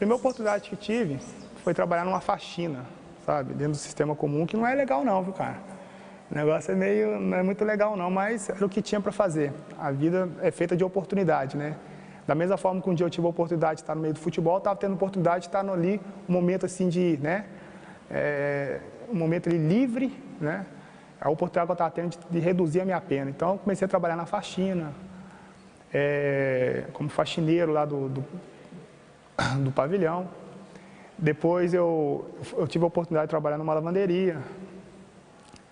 primeira oportunidade que tive foi trabalhar numa faxina, sabe, dentro do sistema comum, que não é legal não, viu, cara? O negócio é meio, não é muito legal não, mas era o que tinha para fazer. A vida é feita de oportunidade, né? Da mesma forma que um dia eu tive a oportunidade de estar no meio do futebol, eu estava tendo a oportunidade de estar ali, um momento assim de, né, um momento ali livre, né? A oportunidade que eu estava tendo de reduzir a minha pena. Então eu comecei a trabalhar na faxina, como faxineiro lá do pavilhão. Depois eu tive a oportunidade de trabalhar numa lavanderia.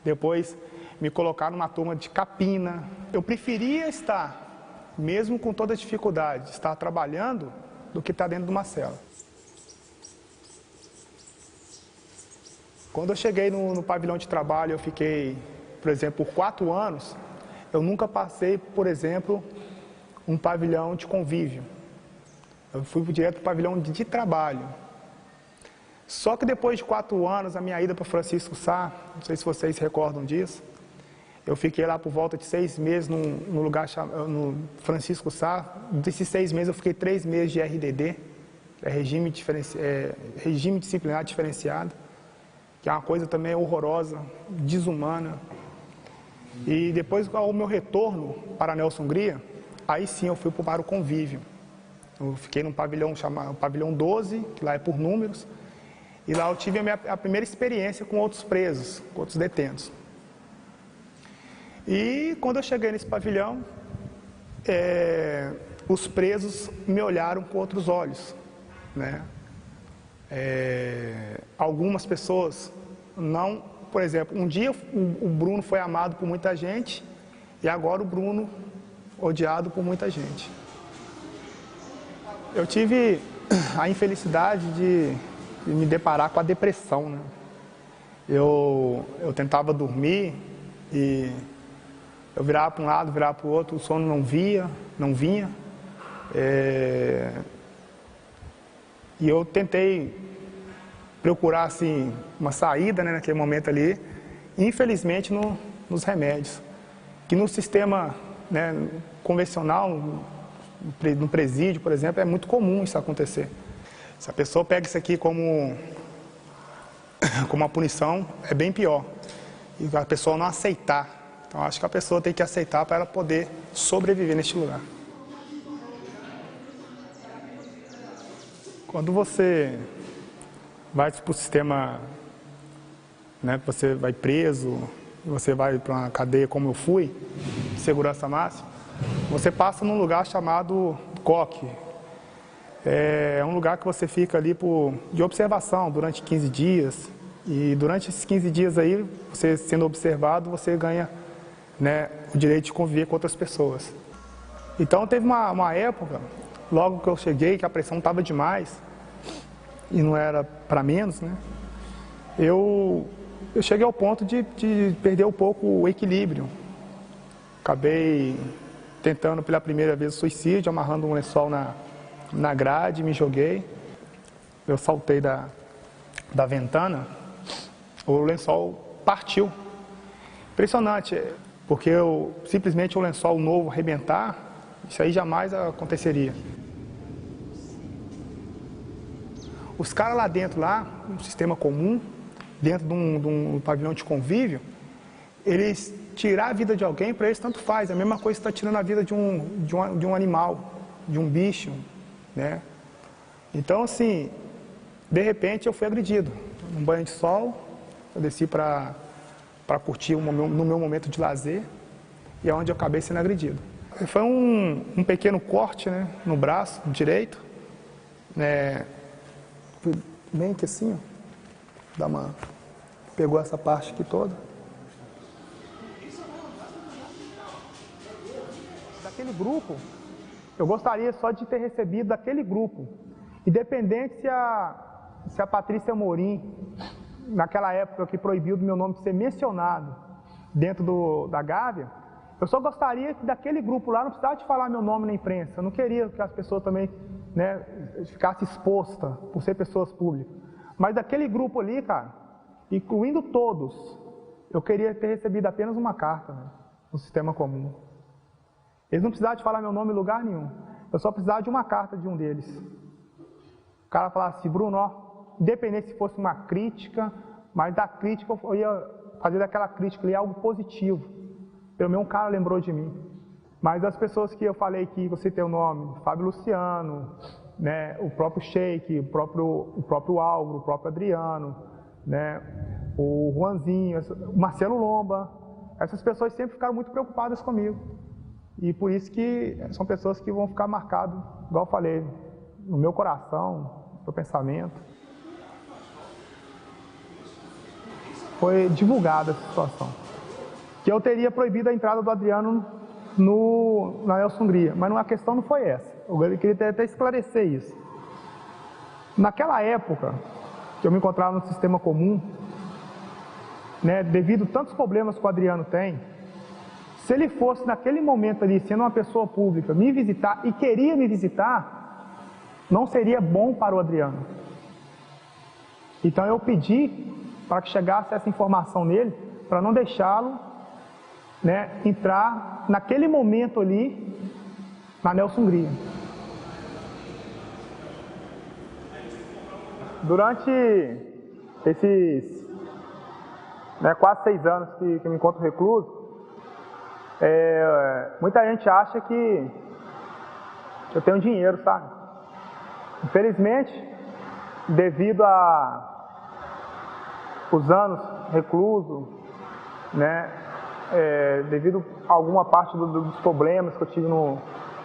Depois me colocaram numa turma de capina. Eu preferia estar, mesmo com toda a dificuldade, estar trabalhando do que estar dentro de uma cela. Quando eu cheguei no pavilhão de trabalho, eu fiquei, por exemplo, por 4 anos, eu nunca passei, por exemplo, um pavilhão de convívio. Eu fui direto para o pavilhão de trabalho. Só que depois de 4 anos, a minha ida para Francisco Sá, não sei se vocês se recordam disso, eu fiquei lá por volta de 6 meses no lugar chamado no Francisco Sá. Desses 6 meses eu fiquei 3 meses de RDD, regime disciplinar diferenciado, que é uma coisa também horrorosa, desumana. E depois, ao meu retorno para Nelson Hungria, aí sim eu fui para o convívio. Eu fiquei num pavilhão chamado pavilhão 12, que lá é por números, e lá eu tive a primeira experiência com outros presos, com outros detentos. E quando eu cheguei nesse pavilhão, os presos me olharam com outros olhos, né? Algumas pessoas não, por exemplo, um dia o Bruno foi amado por muita gente e agora o Bruno odiado por muita gente. Eu tive a infelicidade de me deparar com a depressão, né? Eu tentava dormir e eu virava para um lado, virava para o outro, o sono não vinha. E eu tentei procurar assim, uma saída, né, naquele momento ali, infelizmente nos remédios, que no sistema, né, convencional, no presídio, por exemplo, é muito comum isso acontecer. Se a pessoa pega isso aqui como uma punição, é bem pior. E a pessoa não aceitar. Então acho que a pessoa tem que aceitar para ela poder sobreviver neste lugar. Quando você vai para o sistema, né, você vai preso, você vai para uma cadeia como eu fui, de segurança máxima, você passa num lugar chamado COC. É um lugar que você fica ali de observação durante 15 dias. E durante esses 15 dias aí, você sendo observado, você ganha, né, o direito de conviver com outras pessoas. Então teve uma época, logo que eu cheguei, que a pressão estava demais, e não era para menos, né? Eu cheguei ao ponto de perder um pouco o equilíbrio. Acabei tentando pela primeira vez o suicídio, amarrando um lençol na grade, me joguei. Eu saltei da ventana, o lençol partiu. Impressionante, porque simplesmente o lençol novo arrebentar, isso aí jamais aconteceria. Os caras lá dentro, no sistema comum, dentro de um pavilhão de convívio, eles tirar a vida de alguém, para eles tanto faz. É a mesma coisa que está tirando a vida de um animal, de um bicho, né? Então, assim, de repente eu fui agredido. Num banho de sol, eu desci para curtir no meu momento de lazer, e é onde eu acabei sendo agredido. Foi um pequeno corte, né, no braço direito, né? Bem que assim, ó, pegou essa parte aqui toda. Daquele grupo, eu gostaria só de ter recebido daquele grupo, independente se a Patrícia Morim, naquela época que proibiu do meu nome ser mencionado dentro da Gávea, eu só gostaria que daquele grupo lá não precisasse de falar meu nome na imprensa. Eu não queria que as pessoas também, né, ficassem expostas por ser pessoas públicas. Mas daquele grupo ali, cara, incluindo todos, eu queria ter recebido apenas uma carta, né, no sistema comum. Eles não precisavam de falar meu nome em lugar nenhum. Eu só precisava de uma carta de um deles. cara falasse assim, Bruno, ó, independente se fosse uma crítica, mas da crítica eu ia fazer daquela crítica ali algo positivo. Pelo menos um cara lembrou de mim. Mas as pessoas que eu falei que você tem o nome, Fábio Luciano, né, o próprio Sheik, o próprio Álvaro, o próprio Adriano, né, o Juanzinho, o Marcelo Lomba, essas pessoas sempre ficaram muito preocupadas comigo. E por isso que são pessoas que vão ficar marcadas, igual eu falei, no meu coração, no meu pensamento. Foi divulgada essa situação. Que eu teria proibido a entrada do Adriano na Nelson Hungria, mas a questão não foi essa. Eu queria até esclarecer isso. Naquela época, que eu me encontrava no sistema comum, né, devido a tantos problemas que o Adriano tem, se ele fosse naquele momento ali, sendo uma pessoa pública, me visitar e queria me visitar, não seria bom para o Adriano. Então eu pedi para que chegasse essa informação nele, para não deixá-lo, né, entrar naquele momento ali na Nelson Hungria. Durante esses quase 6 anos que eu me encontro recluso, muita gente acha que eu tenho dinheiro, sabe? Infelizmente, devido a os anos recluso, né, devido a alguma parte dos problemas que eu tive no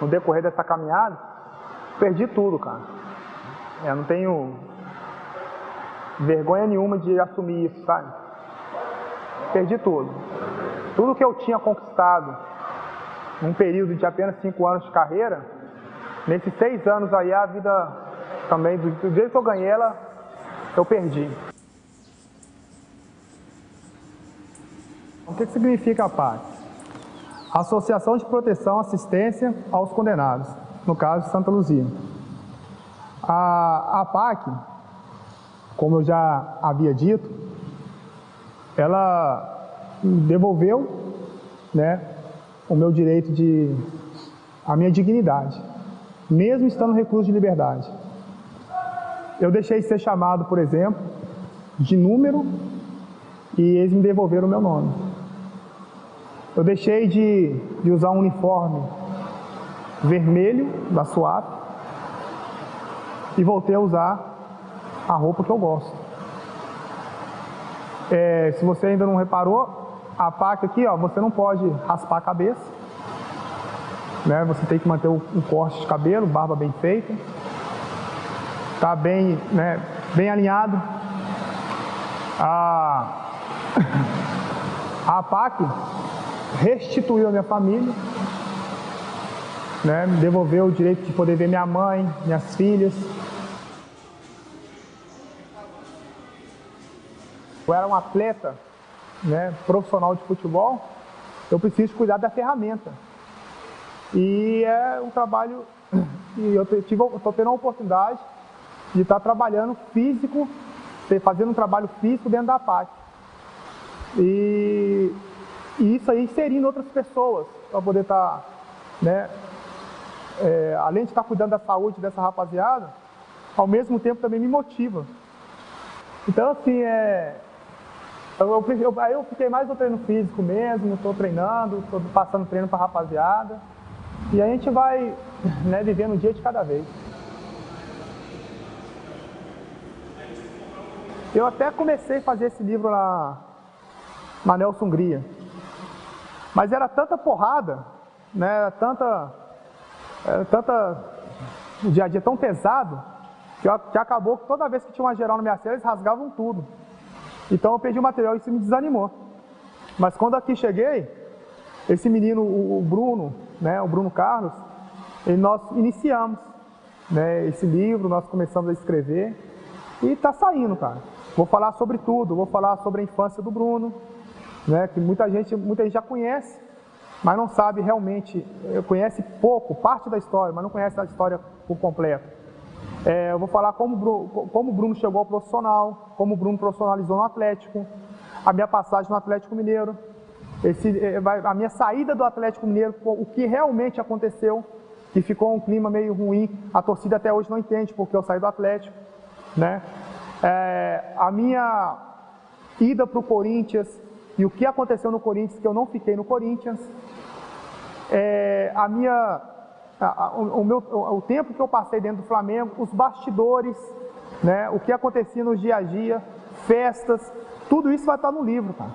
decorrer dessa caminhada, perdi tudo, cara. Eu não tenho vergonha nenhuma de assumir isso, sabe? Perdi tudo. Tudo que eu tinha conquistado num período de apenas 5 anos de carreira, nesses 6 anos aí, a vida também, do jeito que eu ganhei ela, eu perdi. O que significa a PAC? Associação de Proteção e Assistência aos Condenados, no caso de Santa Luzia. A PAC, como eu já havia dito, ela devolveu, né, o meu direito a minha dignidade, mesmo estando recluso de liberdade. Eu deixei de ser chamado, por exemplo, de número e eles me devolveram o meu nome. Eu deixei de usar um uniforme vermelho da SWAP e voltei a usar a roupa que eu gosto. Se você ainda não reparou, a PAC aqui, ó, você não pode raspar a cabeça, né? Você tem que manter um corte de cabelo, barba bem feita, tá bem, né, bem alinhado. A PAC restituiu a minha família, né, me devolveu o direito de poder ver minha mãe, minhas filhas. Eu era um atleta, né, profissional de futebol, eu preciso cuidar da ferramenta. E é um trabalho, e eu estou tendo a oportunidade de estar trabalhando físico, fazendo um trabalho físico dentro da PAC. E isso aí inserindo outras pessoas, para poder estar, né, além de estar cuidando da saúde dessa rapaziada, ao mesmo tempo também me motiva. Então, assim, eu fiquei mais no treino físico mesmo, estou treinando, estou passando treino para a rapaziada. E a gente vai, né, vivendo um dia de cada vez. Eu até comecei a fazer esse livro na Nelson Hungria. Mas era tanta porrada, né, era tanta o dia a dia tão pesado, que acabou que toda vez que tinha uma geral na minha cela, eles rasgavam tudo. Então eu perdi o material e isso me desanimou. Mas quando aqui cheguei, esse menino, o Bruno, né, o Bruno Carlos, nós iniciamos, né, esse livro, nós começamos a escrever e está saindo, cara. Vou falar sobre tudo, vou falar sobre a infância do Bruno, né, que muita gente já conhece, mas não sabe realmente, conhece pouco, parte da história, mas não conhece a história por completo. Eu vou falar como o Bruno chegou ao profissional, como o Bruno profissionalizou no Atlético, a minha passagem no Atlético Mineiro, a minha saída do Atlético Mineiro, o que realmente aconteceu, que ficou um clima meio ruim. A torcida até hoje não entende porque eu saí do Atlético, né? A minha ida para o Corinthians e o que aconteceu no Corinthians, que eu não fiquei no Corinthians. O tempo que eu passei dentro do Flamengo, os bastidores, né? O que acontecia no dia a dia, festas, tudo isso vai estar no livro, cara,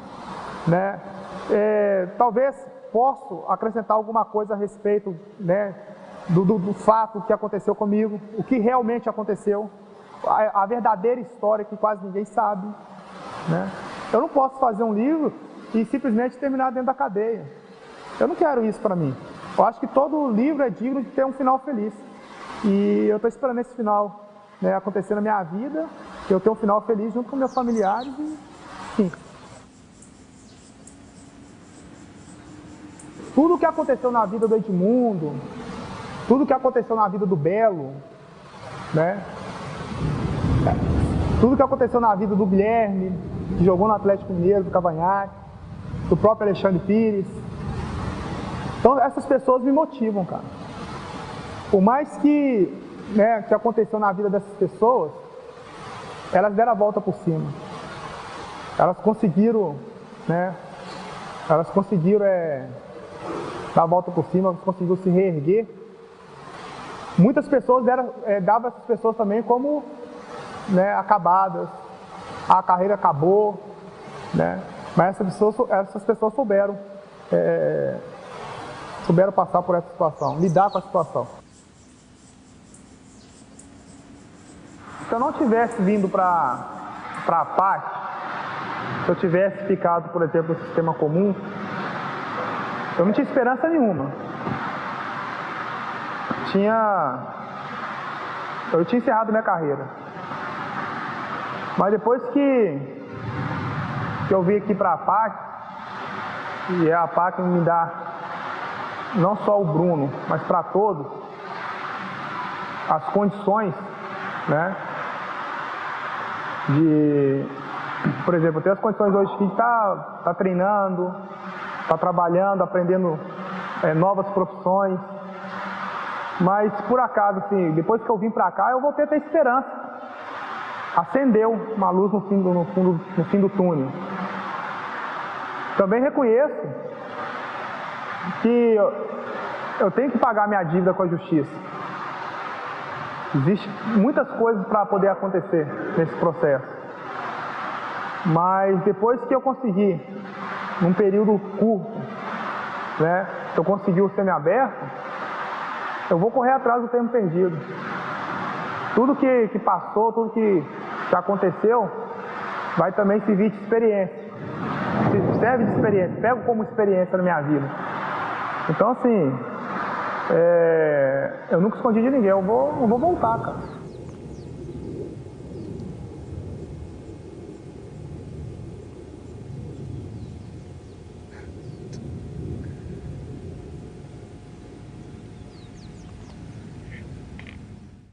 né? Talvez posso acrescentar alguma coisa a respeito, né, do fato que aconteceu comigo, o que realmente aconteceu, a verdadeira história que quase ninguém sabe, né? Eu não posso fazer um livro e simplesmente terminar dentro da cadeia. Eu não quero isso para mim. Eu acho que todo livro é digno de ter um final feliz. E eu estou esperando esse final, né, acontecer na minha vida, que eu tenha um final feliz junto com meus familiares e, sim. Tudo o que aconteceu na vida do Edmundo, tudo o que aconteceu na vida do Belo, né? Tudo o que aconteceu na vida do Guilherme, que jogou no Atlético Mineiro, do Cavanhaque, do próprio Alexandre Pires. Então essas pessoas me motivam, cara. Por mais que, né, que aconteceu na vida dessas pessoas, elas deram a volta por cima. Elas conseguiram, né? Elas conseguiram dar a volta por cima, elas conseguiram se reerguer. Muitas pessoas davam essas pessoas também como, né, acabadas. A carreira acabou, né? Mas essas pessoas souberam passar por essa situação, lidar com a situação. Se eu não tivesse vindo para a PAC, se eu tivesse ficado, por exemplo, no sistema comum, eu não tinha esperança nenhuma. Eu tinha encerrado minha carreira. Mas depois que eu vim aqui para a PAC, e a PAC me dá não só o Bruno, mas para todos, as condições, né, por exemplo, eu tenho as condições hoje que tá treinando, tá trabalhando, aprendendo novas profissões, mas por acaso, assim, depois que eu vim para cá, eu voltei a ter esperança. Acendeu uma luz no fim do túnel. Também reconheço que eu tenho que pagar minha dívida com a justiça. Existem muitas coisas para poder acontecer nesse processo. Mas depois que eu consegui, num período curto, né, eu consegui o semiaberto, eu vou correr atrás do tempo perdido. Tudo que passou, tudo que aconteceu, vai também servir de experiência. Serve de experiência, pego como experiência na minha vida. Então, assim, eu nunca escondi de ninguém, eu vou voltar, cara.